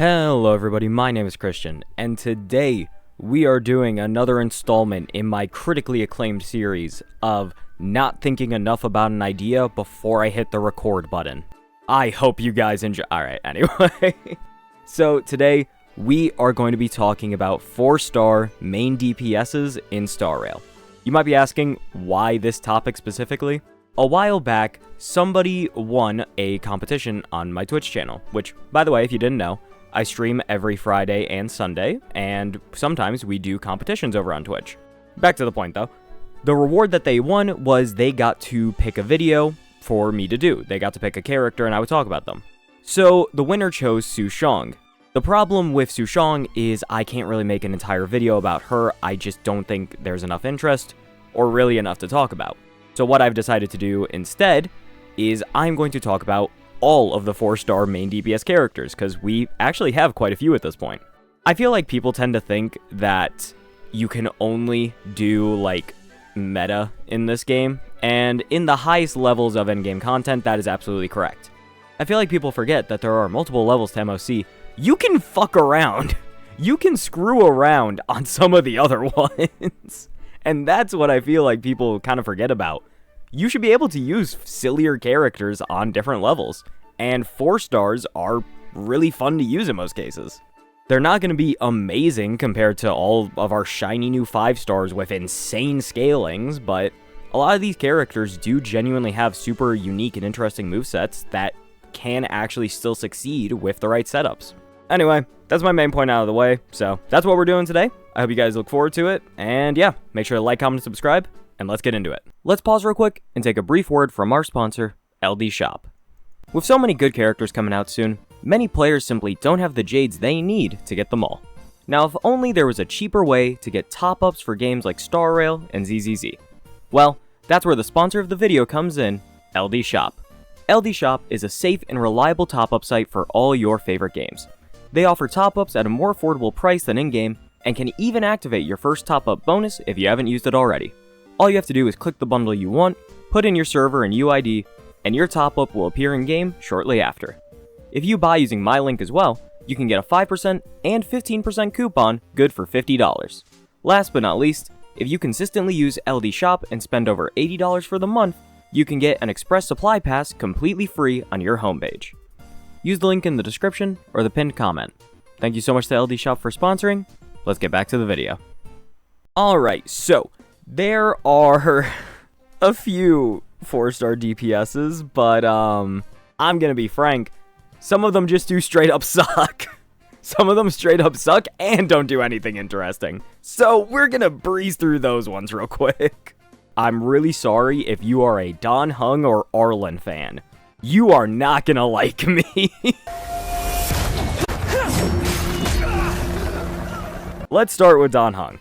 Hello everybody, my name is Christian, and today we are doing another installment in my critically acclaimed series of not thinking enough about an idea before I hit the record button. I hope you guys enjoy. Alright, anyway. So today we are going to be talking about 4-star main DPSs in Star Rail. You might be asking why this topic specifically. A while back, somebody won a competition on my Twitch channel, which, by the way, if you didn't know, I stream every Friday and Sunday, and sometimes we do competitions over on Twitch. Back to the point, though. The reward that they won was they got to pick a video for me to do. They got to pick a character, and I would talk about them. So, the winner chose Sushong. The problem with Sushong is I can't really make an entire video about her. I just don't think there's enough interest, or really enough to talk about. So what I've decided to do instead is I'm going to talk about all of the 4-star main DPS characters, because we actually have quite a few at this point. I feel like people tend to think that you can only do, like, meta in this game, and in the highest levels of endgame content, that is absolutely correct. I feel like people forget that there are multiple levels to MOC. You can fuck around. You can screw around on some of the other ones. And that's what I feel like people kind of forget about. You should be able to use sillier characters on different levels, and 4 stars are really fun to use in most cases. They're not going to be amazing compared to all of our shiny new 5 stars with insane scalings, but a lot of these characters do genuinely have super unique and interesting movesets that can actually still succeed with the right setups. Anyway, that's my main point out of the way, so that's what we're doing today. I hope you guys look forward to it, and yeah, make sure to like, comment, and subscribe, and let's get into it. Let's pause real quick and take a brief word from our sponsor, LD Shop. With so many good characters coming out soon, many players simply don't have the jades they need to get them all. Now, if only there was a cheaper way to get top-ups for games like Star Rail and ZZZ. Well, that's where the sponsor of the video comes in, LD Shop. LD Shop is a safe and reliable top-up site for all your favorite games. They offer top-ups at a more affordable price than in-game, and can even activate your first top-up bonus if you haven't used it already. All you have to do is click the bundle you want, put in your server and UID, and your top-up will appear in-game shortly after. If you buy using my link as well, you can get a 5% and 15% coupon good for $50. Last but not least, if you consistently use LD Shop and spend over $80 for the month, you can get an Express Supply Pass completely free on your homepage. Use the link in the description or the pinned comment. Thank you so much to LD Shop for sponsoring. Let's get back to the video. Alright, so there are a few 4-star DPSs, but I'm gonna be frank, some of them just do straight up suck. Some of them straight up suck and don't do anything interesting. So we're gonna breeze through those ones real quick. I'm really sorry if you are a Dan Heng or Arlen fan. You are not gonna like me. Let's start with Dan Heng.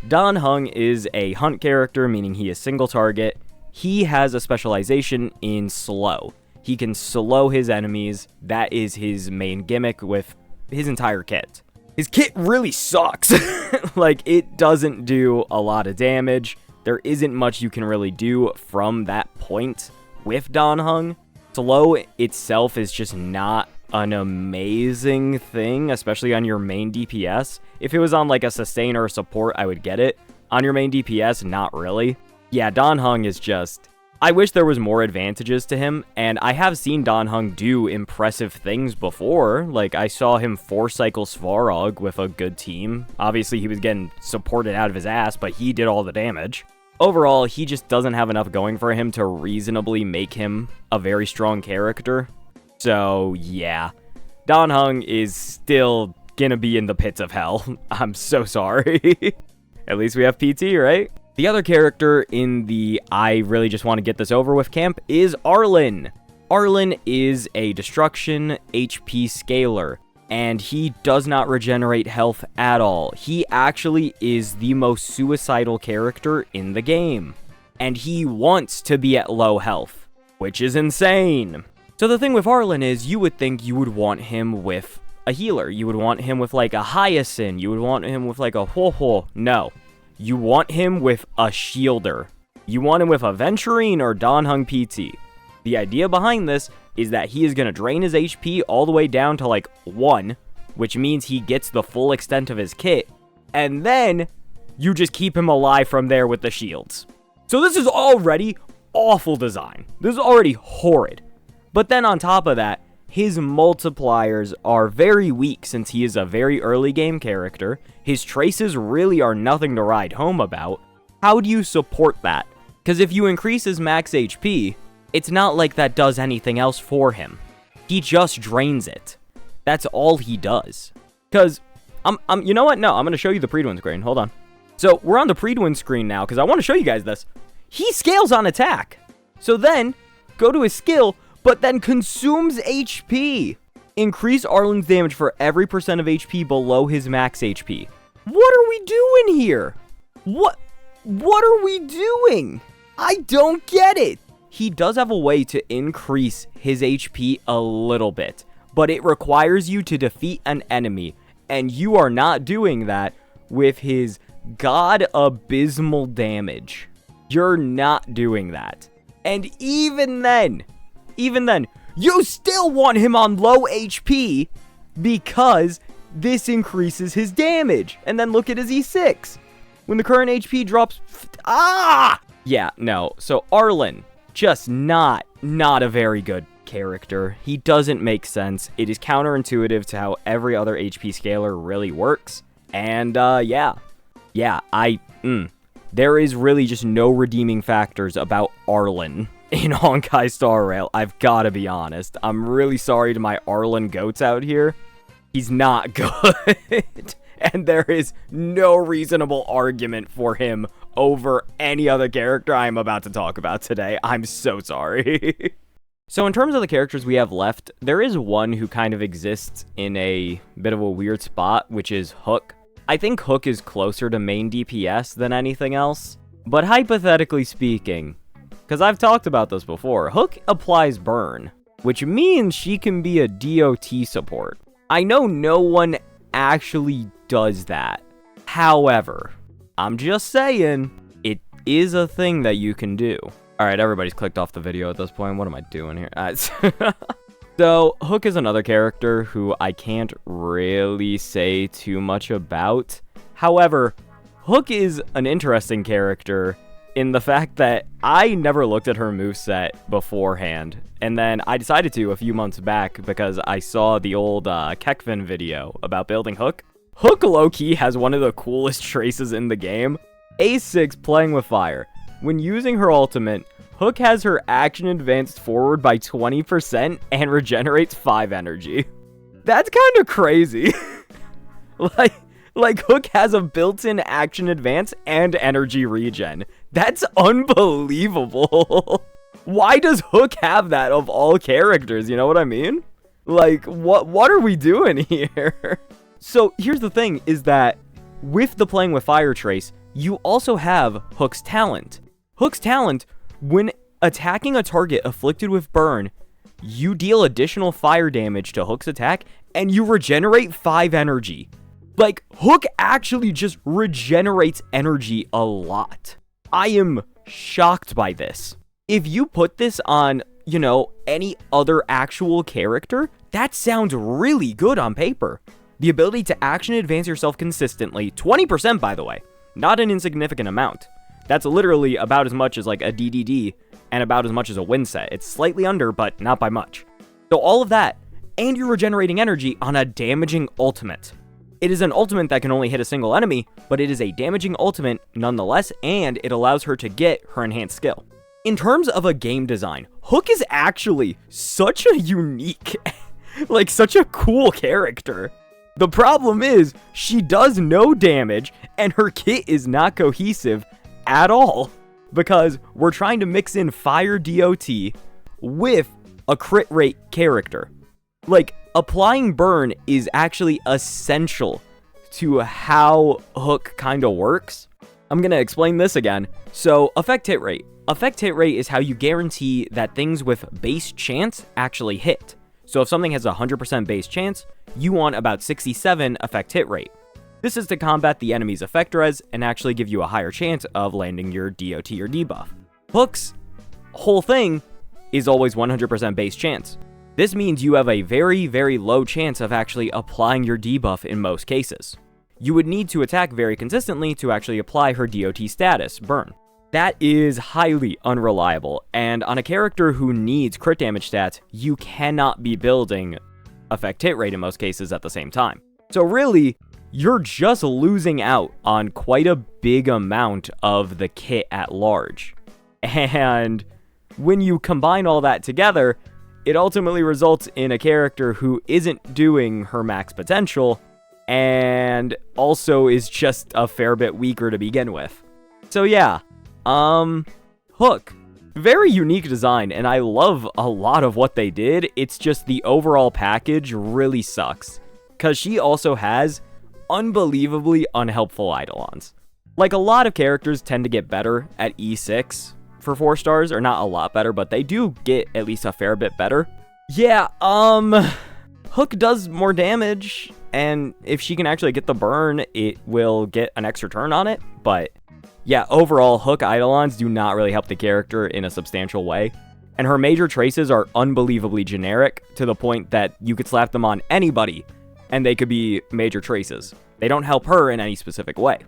Dan Heng is a hunt character, meaning he is single target. He has a specialization in slow. He can slow his enemies. That is his main gimmick with his entire kit. His kit really sucks. Like, it doesn't do a lot of damage. There isn't much you can really do from that point with Dan Heng. Slow itself is just not an amazing thing, especially on your main DPS. If it was on like a sustain or a support, I would get it. On your main DPS, not really. Yeah, Dan Heng is just... I wish there was more advantages to him, and I have seen Dan Heng do impressive things before. Like, I saw him 4-cycle Svarog with a good team. Obviously, he was getting supported out of his ass, but he did all the damage. Overall, he just doesn't have enough going for him to reasonably make him a very strong character. So, yeah. Dan Heng is still gonna be in the pits of hell. I'm so sorry. At least we have PT, right? The other character in the I really just want to get this over with camp is Arlen. Arlen is a destruction HP scaler, and he does not regenerate health at all. He actually is the most suicidal character in the game, and he wants to be at low health, which is insane. So the thing with Arlen is you would think you would want him with a healer. You would want him with like a Hyacinth. You would want him with like a Ho-Ho. No. You want him with a shielder. You want him with a Venturine or Dan Heng PT. The idea behind this is that he is going to drain his HP all the way down to like 1, which means he gets the full extent of his kit, and then you just keep him alive from there with the shields. So this is already awful design. This is already horrid. But then on top of that, his multipliers are very weak since he is a very early game character. His traces really are nothing to write home about. How do you support that? Because if you increase his max HP, it's not like that does anything else for him. He just drains it. That's all he does. Because, you know what? No, I'm going to show you the pre-win screen. Hold on. So, we're on the pre-win screen now, because I want to show you guys this. He scales on attack. So then, go to his skill, but then consumes HP. Increase Arlen's damage for every percent of HP below his max HP. What are we doing here? What are we doing? I don't get it. He does have a way to increase his HP a little bit, but it requires you to defeat an enemy, and you are not doing that with his god abysmal damage. You're not doing that. And even then, you still want him on low HP because this increases his damage. And then look at his E6. When the current HP drops... Yeah, no. So Arlen, just not a very good character. He doesn't make sense. It is counterintuitive to how every other HP scaler really works. And, there is really just no redeeming factors about Arlen in Honkai Star Rail. I've got to be honest. I'm really sorry to my Arlen goats out here. He's not good. And there is no reasonable argument for him over any other character I'm about to talk about today. I'm so sorry. So in terms of the characters we have left, there is one who kind of exists in a bit of a weird spot, which is Hook. I think Hook is closer to main DPS than anything else. But hypothetically speaking, because I've talked about this before, Hook applies burn, which means she can be a DOT support. I know no one actually does that. However, I'm just saying, it is a thing that you can do. Alright, everybody's clicked off the video at this point. What am I doing here? So, Hook is another character who I can't really say too much about. However, Hook is an interesting character in the fact that I never looked at her moveset beforehand. And then I decided to a few months back because I saw the old Kekvin video about building Hook. Hook low-key has one of the coolest traces in the game. A6 playing with fire. When using her ultimate, Hook has her action advanced forward by 20% and regenerates 5 energy. That's kind of crazy. like Hook has a built-in action advance and energy regen. That's unbelievable. Why does Hook have that of all characters? You know what I mean? Like, what are we doing here? So here's the thing, is that with the playing with fire trace, you also have Hook's talent. Hook's talent, when attacking a target afflicted with burn, you deal additional fire damage to Hook's attack, and you regenerate 5 energy. Like, Hook actually just regenerates energy a lot. I am shocked by this. If you put this on, you know, any other actual character, that sounds really good on paper. The ability to action advance yourself consistently, 20% by the way, not an insignificant amount. That's literally about as much as like a DDD and about as much as a win set. It's slightly under, but not by much. So all of that, and you're regenerating energy on a damaging ultimate. It is an ultimate that can only hit a single enemy, but it is a damaging ultimate nonetheless, and it allows her to get her enhanced skill. In terms of a game design, Hook is actually such a unique, like such a cool character. The problem is, she does no damage, and her kit is not cohesive at all. Because we're trying to mix in fire DOT with a crit rate character. Like, applying burn is actually essential to how Hook kind of works. I'm going to explain this again. So, effect hit rate. Effect hit rate is how you guarantee that things with base chance actually hit. So if something has a 100% base chance, you want about 67 effect hit rate. This is to combat the enemy's effect res and actually give you a higher chance of landing your DOT or debuff. Hook's whole thing is always 100% base chance. This means you have a very, very low chance of actually applying your debuff in most cases. You would need to attack very consistently to actually apply her DOT status, burn. That is highly unreliable, and on a character who needs crit damage stats, you cannot be building effect hit rate in most cases at the same time. So really, you're just losing out on quite a big amount of the kit at large. And when you combine all that together, it ultimately results in a character who isn't doing her max potential, and also is just a fair bit weaker to begin with. So yeah, Hook. Very unique design, and I love a lot of what they did. It's just the overall package really sucks, because she also has unbelievably unhelpful Eidolons. Like, a lot of characters tend to get better at E6 for 4 stars, or not a lot better, but they do get at least a fair bit better. Yeah, Hook does more damage, and if she can actually get the burn, it will get an extra turn on it, but yeah, overall, Hook Eidolons do not really help the character in a substantial way, and her major traces are unbelievably generic, to the point that you could slap them on anybody, and they could be major traces. They don't help her in any specific way.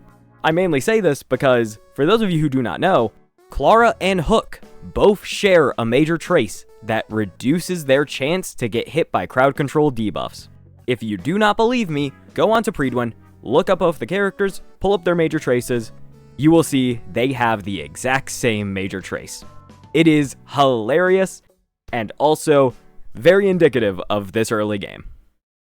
I mainly say this because, for those of you who do not know, Clara and Hook both share a major trace that reduces their chance to get hit by crowd control debuffs. If you do not believe me, go on to Predwin, look up both the characters, pull up their major traces. You will see they have the exact same major trace. It is hilarious, and also very indicative of this early game.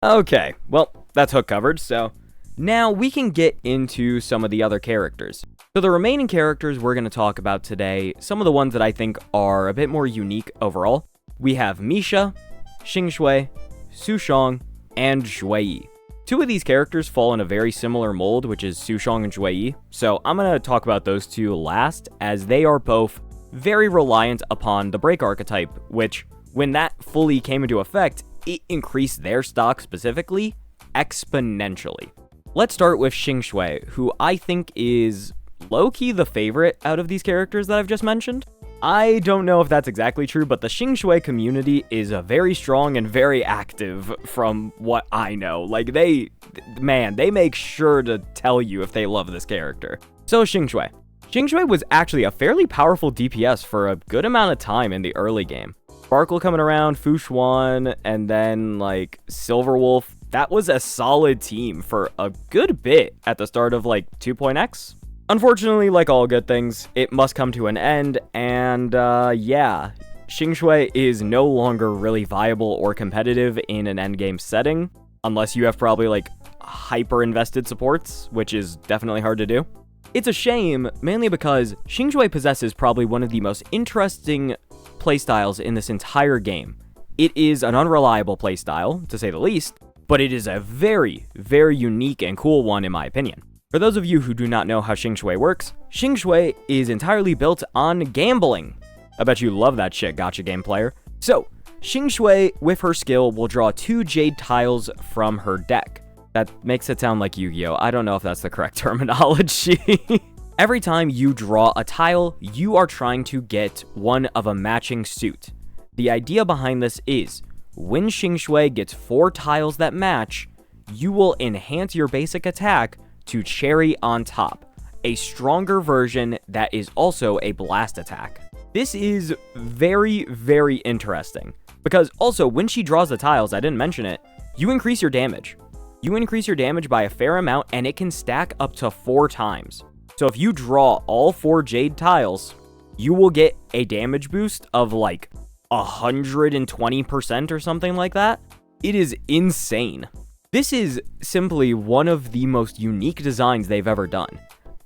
Okay, well, that's Hook covered, so now we can get into some of the other characters. So the remaining characters we're going to talk about today, some of the ones that I think are a bit more unique overall. We have Misha, Xingshui, Sushong, and Zhuyi. 2 of these characters fall in a very similar mold, which is Sushong and Zhuyi, so I'm going to talk about those 2 last, as they are both very reliant upon the Break archetype, which, when that fully came into effect, it increased their stock specifically exponentially. Let's start with Xingshui, who I think is low-key the favorite out of these characters that I've just mentioned. I don't know if that's exactly true, but the Xingshui community is very strong and very active from what I know. Like, they make sure to tell you if they love this character. So Xingshui. Xingshui was actually a fairly powerful DPS for a good amount of time in the early game. Sparkle coming around, Fushwan, and then, like, Silverwolf. That was a solid team for a good bit at the start of, like, 2.x. Unfortunately, like all good things, it must come to an end, and yeah, Xingshui is no longer really viable or competitive in an endgame setting, unless you have probably like hyper-invested supports, which is definitely hard to do. It's a shame, mainly because Xingshui possesses probably one of the most interesting playstyles in this entire game. It is an unreliable playstyle, to say the least, but it is a very, very unique and cool one in my opinion. For those of you who do not know how Xingshui works, Xingshui is entirely built on gambling. I bet you love that shit, gotcha game player. So, Xingshui, with her skill, will draw 2 jade tiles from her deck. That makes it sound like Yu-Gi-Oh! I don't know if that's the correct terminology. Every time you draw a tile, you are trying to get one of a matching suit. The idea behind this is, when Xingshui gets 4 tiles that match, you will enhance your basic attack to Cherry on Top, a stronger version that is also a blast attack. This is very, very interesting, because also when she draws the tiles, I didn't mention it, you increase your damage. You increase your damage by a fair amount, and it can stack up to 4 times. So if you draw all 4 jade tiles, you will get a damage boost of like 120% or something like that. It is insane. This is simply one of the most unique designs they've ever done,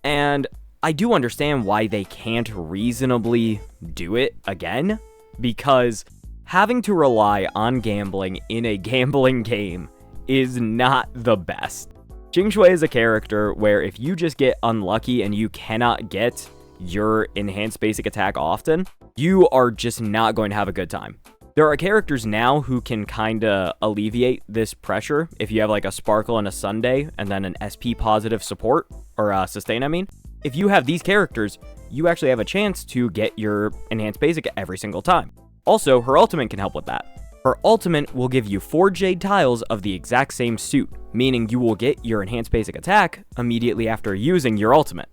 and I do understand why they can't reasonably do it again, because having to rely on gambling in a gambling game is not the best. Xingshui is a character where if you just get unlucky and you cannot get your enhanced basic attack often, you are just not going to have a good time. There are characters now who can kinda alleviate this pressure if you have like a Sparkle and a Sunday and then an SP positive support, or sustain I mean. If you have these characters, you actually have a chance to get your enhanced basic every single time. Also, her ultimate can help with that. Her ultimate will give you 4 jade tiles of the exact same suit, meaning you will get your enhanced basic attack immediately after using your ultimate.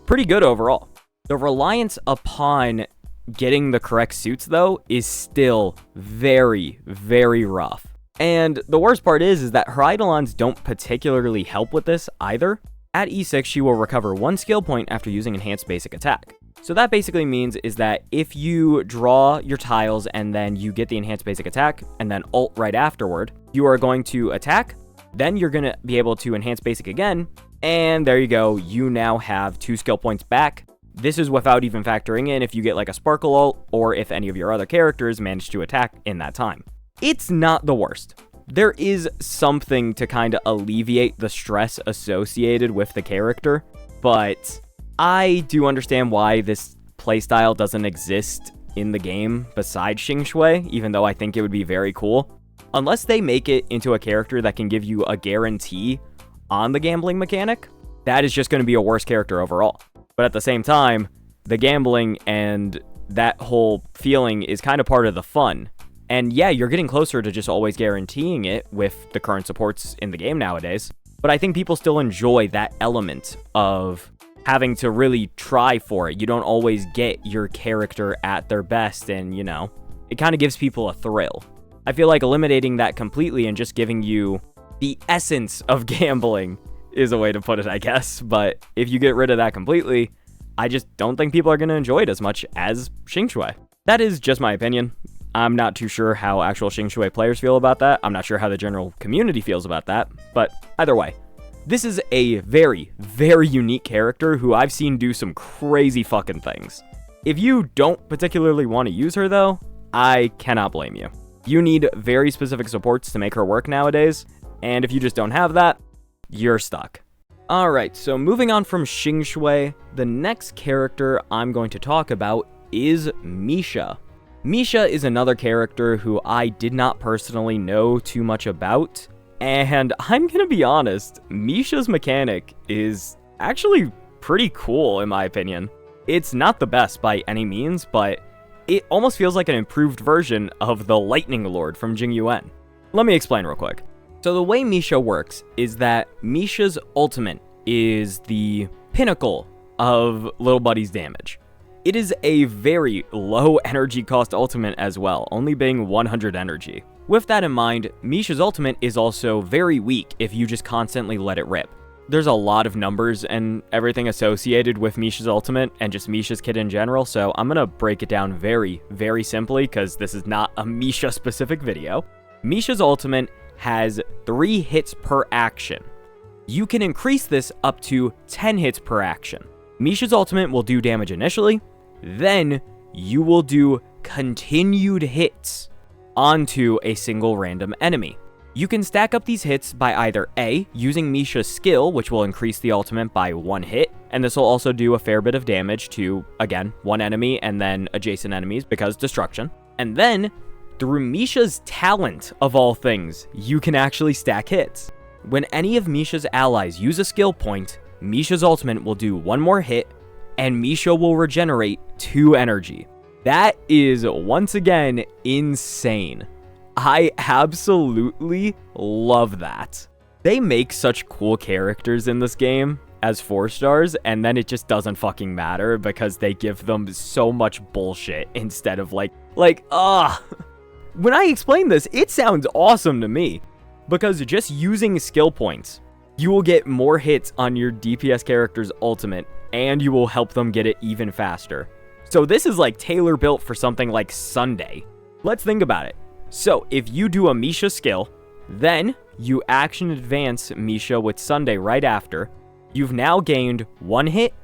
Pretty good overall. The reliance upon getting the correct suits, though, is still very, very rough. And the worst part is that her Eidolons don't particularly help with this either. At E6, she will recover 1 skill point after using enhanced basic attack. So that basically means is that if you draw your tiles and then you get the enhanced basic attack and then ult right afterward, you are going to attack, then you're going to be able to enhance basic again, and there you go, you now have 2 skill points back. This is without even factoring in if you get like a sparkle ult or if any of your other characters manage to attack in that time. It's not the worst. There is something to kind of alleviate the stress associated with the character, but I do understand why this playstyle doesn't exist in the game besides Xing Shui, even though I think it would be very cool. Unless they make it into a character that can give you a guarantee on the gambling mechanic, that is just going to be a worse character overall. But at the same time, the gambling and that whole feeling is kind of part of the fun. And yeah, you're getting closer to just always guaranteeing it with the current supports in the game nowadays. But I think people still enjoy that element of having to really try for it. You don't always get your character at their best, and, you know, it kind of gives people a thrill. I feel like eliminating that completely and just giving you the essence of gambling is a way to put it, I guess. But if you get rid of that completely, I just don't think people are going to enjoy it as much as Xing Shui. That is just my opinion. I'm not too sure how actual Xing Shui players feel about that. I'm not sure how the general community feels about that. But either way, this is a very, very unique character who I've seen do some crazy fucking things. If you don't particularly want to use her, though, I cannot blame you. You need very specific supports to make her work nowadays, and if you just don't have that, you're stuck. Alright, so moving on from Xing Shui, the next character I'm going to talk about is Misha. Misha is another character who I did not personally know too much about, and I'm gonna be honest, Misha's mechanic is actually pretty cool in my opinion. It's not the best by any means, but it almost feels like an improved version of the Lightning Lord from Jing Yuan. Let me explain real quick. So the way Misha works is that Misha's ultimate is the pinnacle of Little Buddy's damage. It is a very low energy cost ultimate as well, only being 100 energy. With that in mind, Misha's ultimate is also very weak if you just constantly let it rip. There's a lot of numbers and everything associated with Misha's ultimate and just Misha's kit in general, so I'm gonna break it down very, very simply because this is not a Misha specific video. Misha's ultimate has 3 hits per action. You can increase this up to 10 hits per action. Misha's ultimate will do damage initially, then you will do continued hits onto a single random enemy. You can stack up these hits by either A, using Misha's skill, which will increase the ultimate by 1 hit, and this will also do a fair bit of damage to, again, one enemy and then adjacent enemies because destruction. And then, through Misha's talent, of all things, you can actually stack hits. When any of Misha's allies use a skill point, Misha's ultimate will do 1 more hit, and Misha will regenerate 2 energy. That is, once again, insane. I absolutely love that. They make such cool characters in this game as 4 stars, and then it just doesn't fucking matter because they give them so much bullshit instead of like, when I explain this, it sounds awesome to me. Because just using skill points, you will get more hits on your DPS character's ultimate, and you will help them get it even faster. So this is like tailor-built for something like Sunday. Let's think about it. So if you do a Misha skill, then you action advance Misha with Sunday right after, you've now gained 1 hit,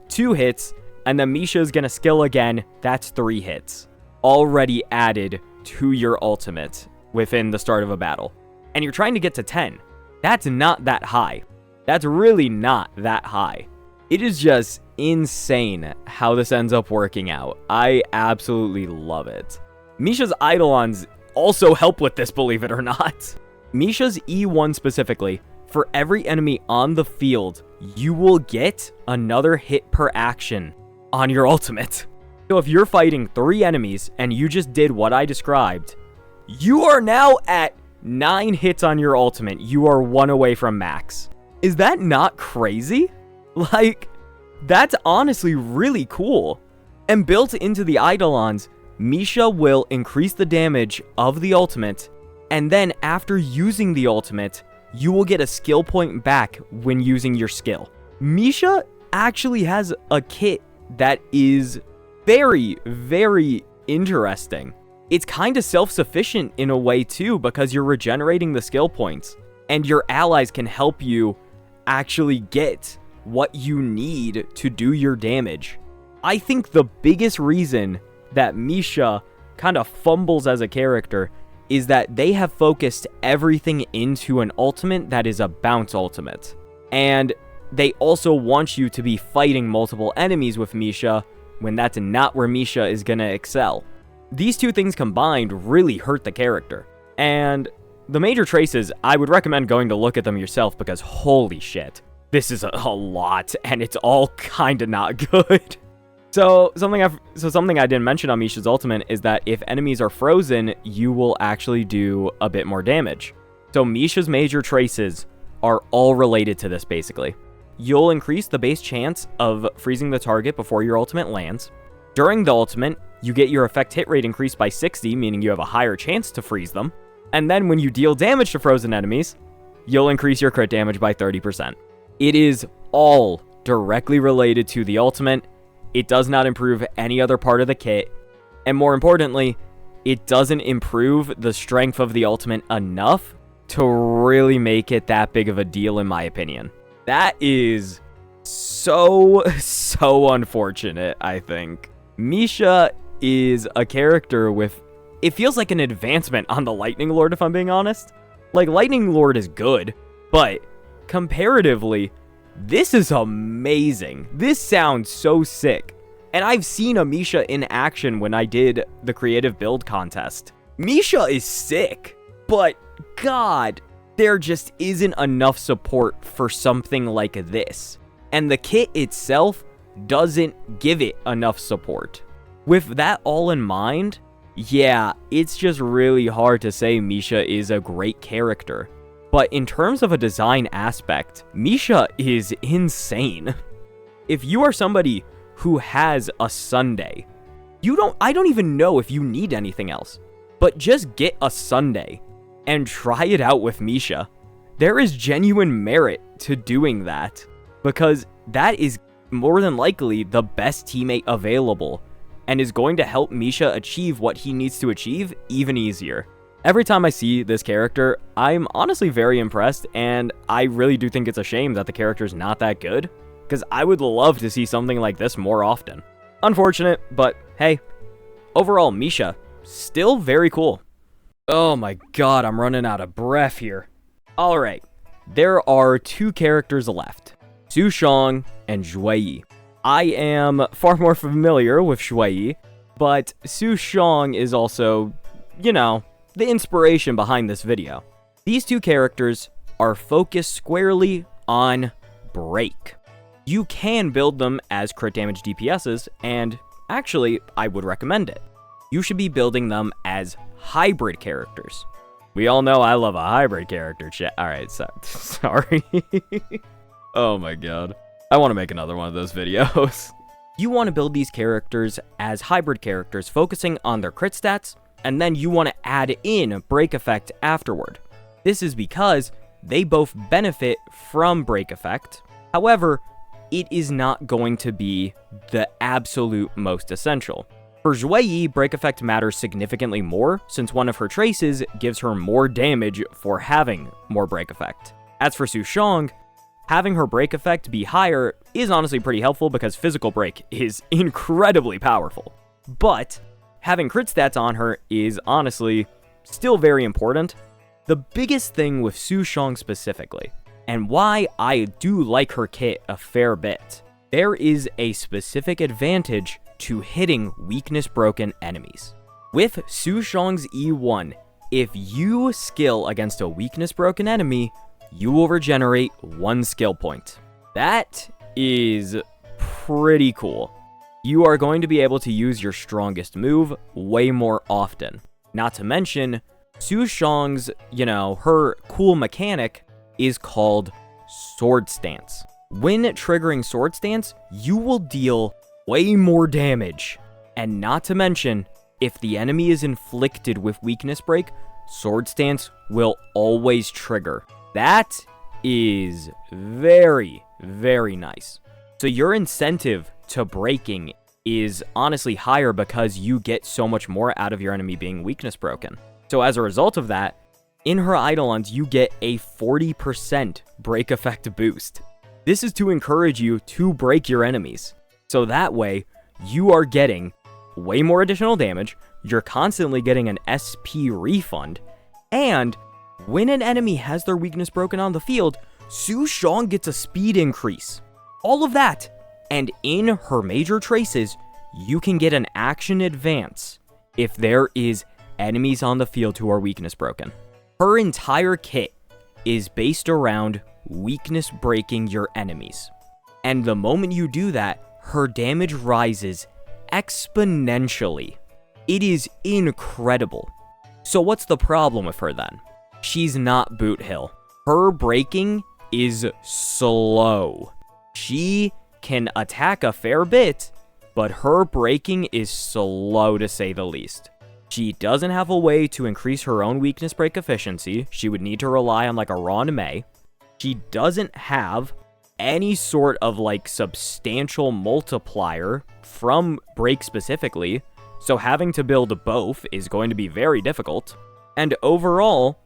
2 hits, and then Misha is gonna skill again, that's 3 hits. Already added to your ultimate within the start of a battle. And you're trying to get to 10. That's not that high. That's really not that high. It is just insane how this ends up working out. I absolutely love it. Misha's Eidolons also help with this, believe it or not. Misha's E1 specifically, for every enemy on the field, you will get another hit per action on your ultimate. So if you're fighting 3 enemies and you just did what I described, You are now at 9 hits on your ultimate. You are 1 away from max. Is that not crazy? Like, that's honestly really cool. And built into the Eidolons, Misha will increase the damage of the ultimate, and then after using the ultimate, you will get a skill point back when using your skill. Misha actually has a kit that is very, very interesting. It's kind of self-sufficient in a way too, because you're regenerating the skill points, and your allies can help you actually get what you need to do your damage. I think the biggest reason that Misha kind of fumbles as a character is that they have focused everything into an ultimate that is a bounce ultimate. And they also want you to be fighting multiple enemies with Misha when that's not where Misha is gonna excel. These two things combined really hurt the character. And the major traces, I would recommend going to look at them yourself because holy shit, this is a lot and it's all kinda not good. So something I didn't mention on Misha's ultimate is that if enemies are frozen, you will actually do a bit more damage. So Misha's major traces are all related to this basically. You'll increase the base chance of freezing the target before your ultimate lands. During the ultimate, you get your effect hit rate increased by 60, meaning you have a higher chance to freeze them. And then when you deal damage to frozen enemies, you'll increase your crit damage by 30%. It is all directly related to the ultimate. It does not improve any other part of the kit, and more importantly, it doesn't improve the strength of the ultimate enough to really make it that big of a deal in my opinion. That is so unfortunate, I think. Misha is a character with, it feels like an advancement on the Lightning Lord if I'm being honest. Like, Lightning Lord is good, but comparatively, this is amazing. This sounds so sick. And I've seen a Misha in action when I did the creative build contest. Misha is sick, but God, there just isn't enough support for something like this. And the kit itself doesn't give it enough support. With that all in mind, yeah, it's just really hard to say Misha is a great character. But in terms of a design aspect, Misha is insane. If you are somebody who has a Sunday, I don't even know if you need anything else, but just get a Sunday and try it out with Misha. There is genuine merit to doing that, because that is more than likely the best teammate available and is going to help Misha achieve what he needs to achieve even easier. Every time I see this character, I'm honestly very impressed, and I really do think it's a shame that the character's not that good, because I would love to see something like this more often. Unfortunate, but hey, overall, Misha, still very cool. Oh my god, I'm running out of breath here. Alright, there are 2 characters left, Sushong and Xlipyth. I am far more familiar with Xlipyth, but Sushong is also, you know, the inspiration behind this video. These 2 characters are focused squarely on break. You can build them as crit damage DPSs, and actually, I would recommend it. You should be building them as hybrid characters. We all know I love a hybrid character, chat. Alright, sorry. Oh my god. I want to make another one of those videos. You want to build these characters as hybrid characters, focusing on their crit stats, and then you want to add in break effect afterward. This is because they both benefit from break effect. However, it is not going to be the absolute most essential. For Xlipyth, break effect matters significantly more, since one of her traces gives her more damage for having more break effect. As for Sushong, having her break effect be higher is honestly pretty helpful because physical break is incredibly powerful. But having crit stats on her is honestly still very important. The biggest thing with Sushong specifically, and why I do like her kit a fair bit, there is a specific advantage to hitting weakness broken enemies. With Sushong's E1, if you skill against a weakness broken enemy, you will regenerate 1 skill point. That is pretty cool. You are going to be able to use your strongest move way more often. Not to mention, Su Xiong's, her cool mechanic is called Sword Stance. When triggering Sword Stance, you will deal way more damage. And not to mention, if the enemy is inflicted with Weakness Break, Sword Stance will always trigger. That is very, very nice. So your incentive to breaking is honestly higher because you get so much more out of your enemy being weakness broken. So as a result of that, in her Eidolons, you get a 40% break effect boost. This is to encourage you to break your enemies. So that way, you are getting way more additional damage, you're constantly getting an SP refund, and when an enemy has their weakness broken on the field, Su Xiong gets a speed increase. All of that, and in her major traces, you can get an action advance if there is enemies on the field who are weakness broken. Her entire kit is based around weakness breaking your enemies. And the moment you do that, her damage rises exponentially. It is incredible. So what's the problem with her then? She's not Boot Hill. Her breaking is slow. She can attack a fair bit, but her breaking is slow to say the least. She doesn't have a way to increase her own weakness break efficiency. She would need to rely on like a Ron Mei. She doesn't have any sort of like substantial multiplier from break specifically, so having to build both is going to be very difficult. And overall,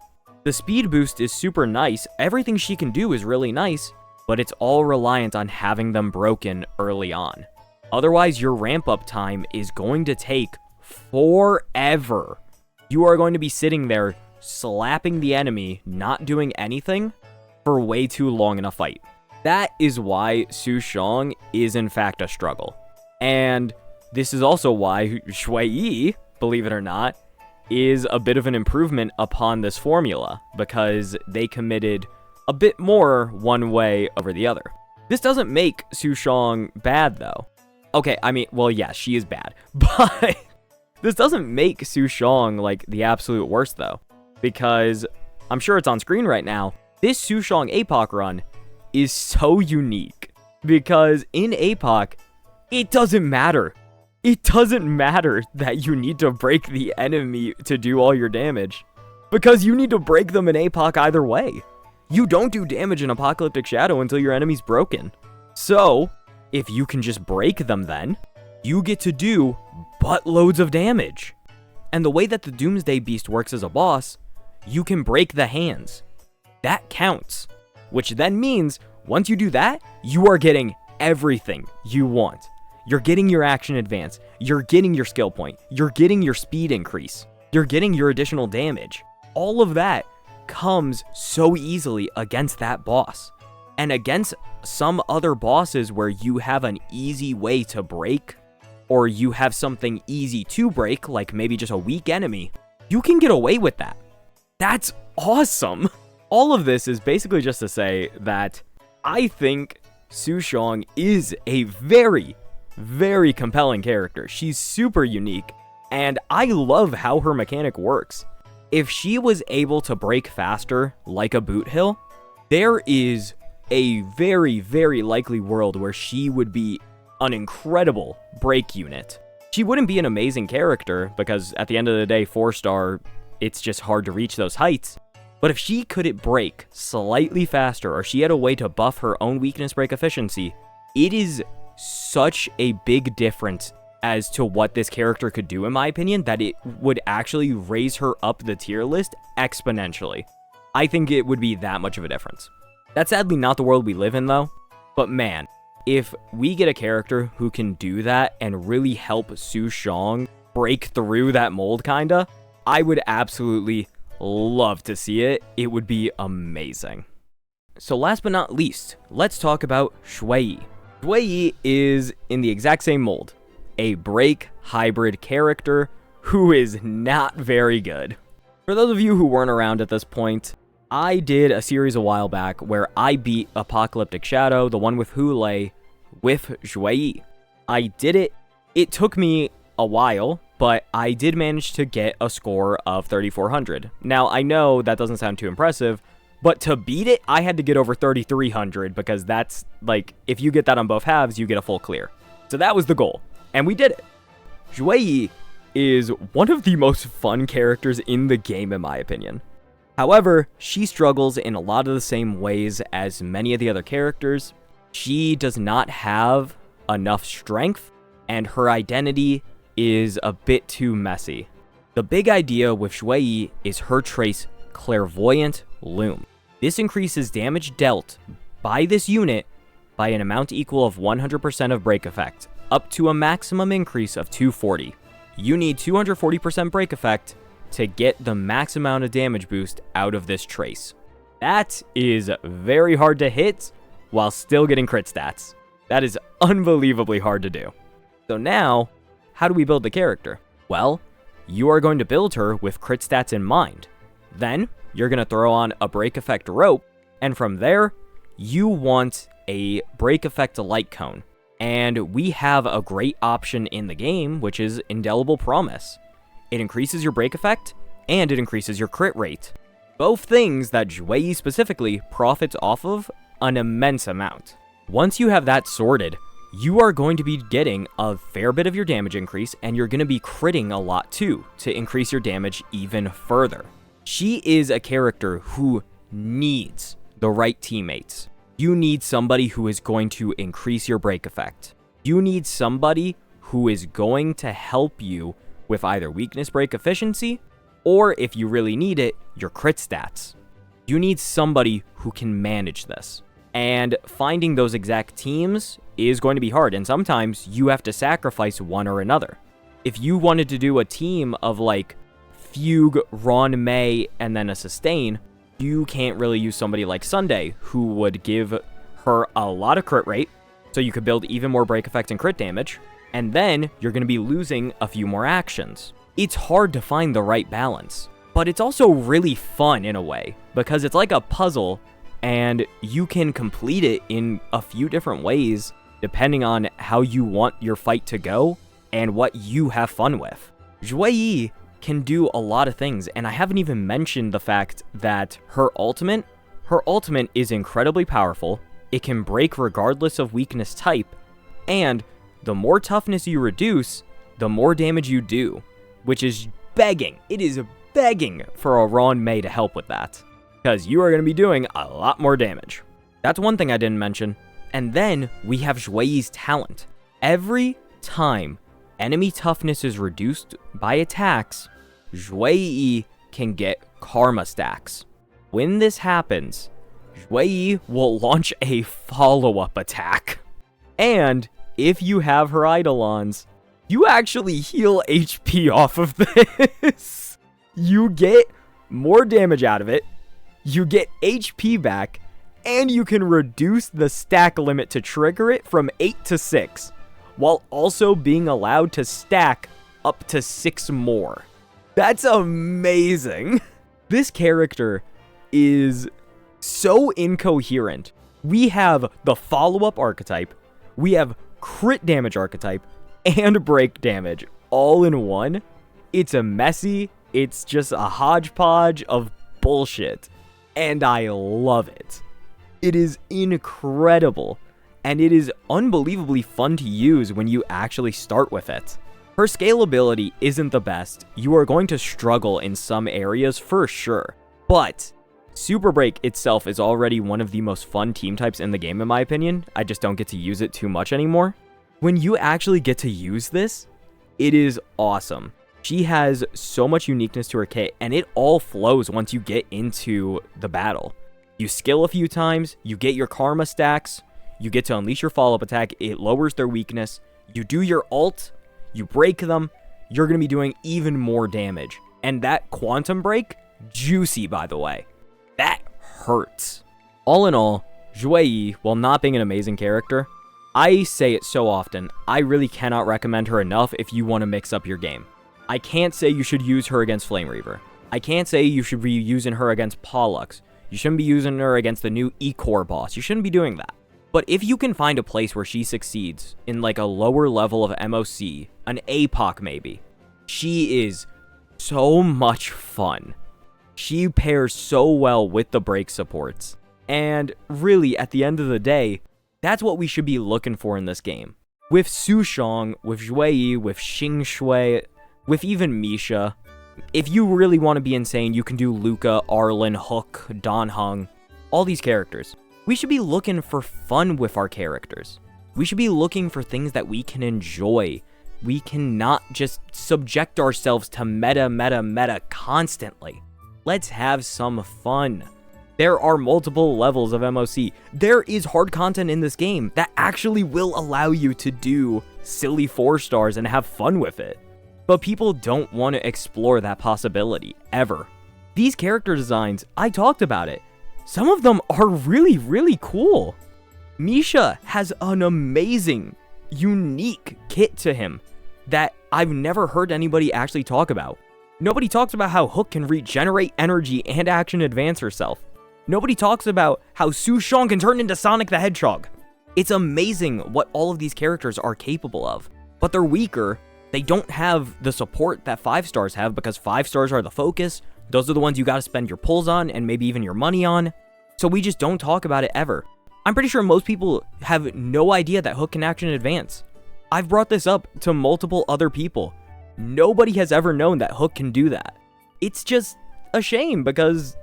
the speed boost is super nice. Everything she can do is really nice, but it's all reliant on having them broken early on. Otherwise, your ramp up time is going to take forever. You are going to be sitting there slapping the enemy, not doing anything for way too long in a fight. That is why Su Xiong is in fact a struggle. And this is also why Shui, believe it or not, is a bit of an improvement upon this formula, because they committed a bit more one way over the other. This doesn't make Su Xiong bad though. Okay, I mean, well, yes, she is bad, but this doesn't make Su Xiong like the absolute worst though, because I'm sure it's on screen right now. This Su Xiong APOC run is so unique because in APOC, it doesn't matter. It doesn't matter that you need to break the enemy to do all your damage, because you need to break them in APOC either way. You don't do damage in Apocalyptic Shadow until your enemy's broken. So, if you can just break them then, you get to do buttloads of damage. And the way that the Doomsday Beast works as a boss, you can break the hands. That counts. Which then means, once you do that, you are getting everything you want. You're getting your action advance, you're getting your skill point, you're getting your speed increase, you're getting your additional damage. All of that comes so easily against that boss. And against some other bosses where you have an easy way to break, or you have something easy to break, like maybe just a weak enemy, you can get away with that. That's awesome! All of this is basically just to say that I think Su Xiong is a very, very compelling character. She's super unique, and I love how her mechanic works. If she was able to break faster, like a Boot Hill, there is a very, very likely world where she would be an incredible break unit. She wouldn't be an amazing character, because at the end of the day, 4-star, it's just hard to reach those heights. But if she could break slightly faster, or she had a way to buff her own weakness break efficiency, it is such a big difference as to what this character could do, in my opinion, that it would actually raise her up the tier list exponentially. I think it would be that much of a difference. That's sadly not the world we live in though, but man, if we get a character who can do that and really help Su Xiong break through that mold kinda, I would absolutely love to see it. It would be amazing. So last but not least, let's talk about Shui. Shui is in the exact same mold, a break hybrid character who is not very good. For those of you who weren't around at this point, I did a series a while back where I beat Apocalyptic Shadow, the one with Hule, with Shui. I did it. It took me a while, but I did manage to get a score of 3,400. Now, I know that doesn't sound too impressive, but to beat it, I had to get over 3,300 because that's, like, if you get that on both halves, you get a full clear. So that was the goal, and we did it. Xlipyth is one of the most fun characters in the game, in my opinion. However, she struggles in a lot of the same ways as many of the other characters. She does not have enough strength, and her identity is a bit too messy. The big idea with Xlipyth is her trace Clairvoyant Loom. This increases damage dealt by this unit by an amount equal of 100% of break effect, up to a maximum increase of 240. You need 240% break effect to get the max amount of damage boost out of this trace. That is very hard to hit while still getting crit stats. That is unbelievably hard to do. So now, how do we build the character? Well, you are going to build her with crit stats in mind. Then, you're going to throw on a break effect rope, and from there, you want a break effect light cone. And we have a great option in the game, which is Indelible Promise. It increases your break effect, and it increases your crit rate. Both things that Xlipyth specifically profits off of an immense amount. Once you have that sorted, you are going to be getting a fair bit of your damage increase, and you're going to be critting a lot too, to increase your damage even further. She is a character who needs the right teammates. You need somebody who is going to increase your break effect. You need somebody who is going to help you with either weakness break efficiency, or if you really need it, your crit stats. You need somebody who can manage this. And finding those exact teams is going to be hard, and sometimes you have to sacrifice one or another. If you wanted to do a team of like Fugue, Ron May, and then a sustain, you can't really use somebody like Sunday, who would give her a lot of crit rate, so you could build even more break effect and crit damage, and then you're going to be losing a few more actions. It's hard to find the right balance, but it's also really fun in a way, because it's like a puzzle, and you can complete it in a few different ways, depending on how you want your fight to go, and what you have fun with. Xlipyth can do a lot of things, and I haven't even mentioned the fact that her ultimate is incredibly powerful, it can break regardless of weakness type, and the more toughness you reduce, the more damage you do, which is begging. It is begging for a Ron May to help with that, because you are going to be doing a lot more damage. That's one thing I didn't mention. And then we have Xlipyth's talent. Every time enemy toughness is reduced by attacks, Xlipyth can get karma stacks. When this happens, Xlipyth will launch a follow-up attack. And if you have her Eidolons, you actually heal HP off of this. You get more damage out of it, you get HP back, and you can reduce the stack limit to trigger it from 8 to 6, while also being allowed to stack up to 6 more. That's amazing. This character is so incoherent. We have the follow-up archetype, we have crit damage archetype, and break damage all in one. It's a messy, it's just a hodgepodge of bullshit, and I love it. It is incredible, and it is unbelievably fun to use when you actually start with it. Her scalability isn't the best. You are going to struggle in some areas for sure, but Super Break itself is already one of the most fun team types in the game, in my opinion. I just don't get to use it too much anymore. When you actually get to use this, it is awesome. She has so much uniqueness to her kit, and it all flows once you get into the battle. You skill a few times, you get your karma stacks, you get to unleash your follow-up attack, it lowers their weakness, you do your ult, you break them, you're going to be doing even more damage. And that quantum break, juicy by the way. That hurts. All in all, Xlipyth, while not being an amazing character, I say it so often, I really cannot recommend her enough if you want to mix up your game. I can't say you should use her against Flame Reaver. I can't say you should be using her against Pollux. You shouldn't be using her against the new E-Core boss. You shouldn't be doing that. But if you can find a place where she succeeds in like a lower level of MOC, an APOC maybe, she is so much fun. She pairs so well with the break supports. And really, at the end of the day, that's what we should be looking for in this game. With Sushong, with Zhuyi, with Xing Shui, with even Misha. If you really want to be insane, you can do Luca, Arlen, Hook, Dan Heng, all these characters. We should be looking for fun with our characters. We should be looking for things that we can enjoy. We cannot just subject ourselves to meta constantly. Let's have some fun. There are multiple levels of MOC. There is hard content in this game that actually will allow you to do silly 4 stars and have fun with it. But people don't want to explore that possibility, ever. These character designs, I talked about it. Some of them are really, really cool. Misha has an amazing, unique kit to him that I've never heard anybody actually talk about. Nobody talks about how Hook can regenerate energy and action advance herself. Nobody talks about how Sushong can turn into Sonic the Hedgehog. It's amazing what all of these characters are capable of, but they're weaker. They don't have the support that 5 stars have because 5 stars are the focus. Those are the ones you gotta spend your pulls on and maybe even your money on. So we just don't talk about it ever. I'm pretty sure most people have no idea that Hook can action advance. I've brought this up to multiple other people. Nobody has ever known that Hook can do that. It's just a shame because,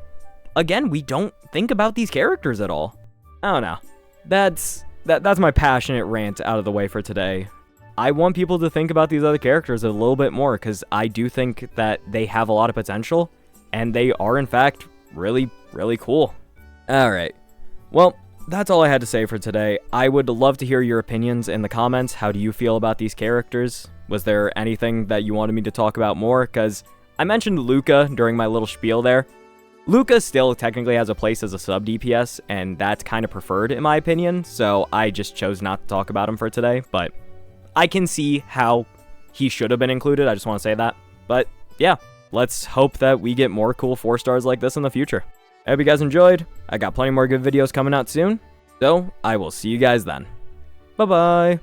again, we don't think about these characters at all. I don't know. That's my passionate rant out of the way for today. I want people to think about these other characters a little bit more because I do think that they have a lot of potential and they are, in fact, really, really cool. Alright. Well, that's all I had to say for today. I would love to hear your opinions in the comments. How do you feel about these characters? Was there anything that you wanted me to talk about more? Because I mentioned Luca during my little spiel there. Luca still technically has a place as a sub DPS, and that's kind of preferred in my opinion, so I just chose not to talk about him for today, but I can see how he should have been included, I just want to say that. But yeah, let's hope that we get more cool 4 stars like this in the future. I hope you guys enjoyed. I got plenty more good videos coming out soon, so I will see you guys then. Bye-bye.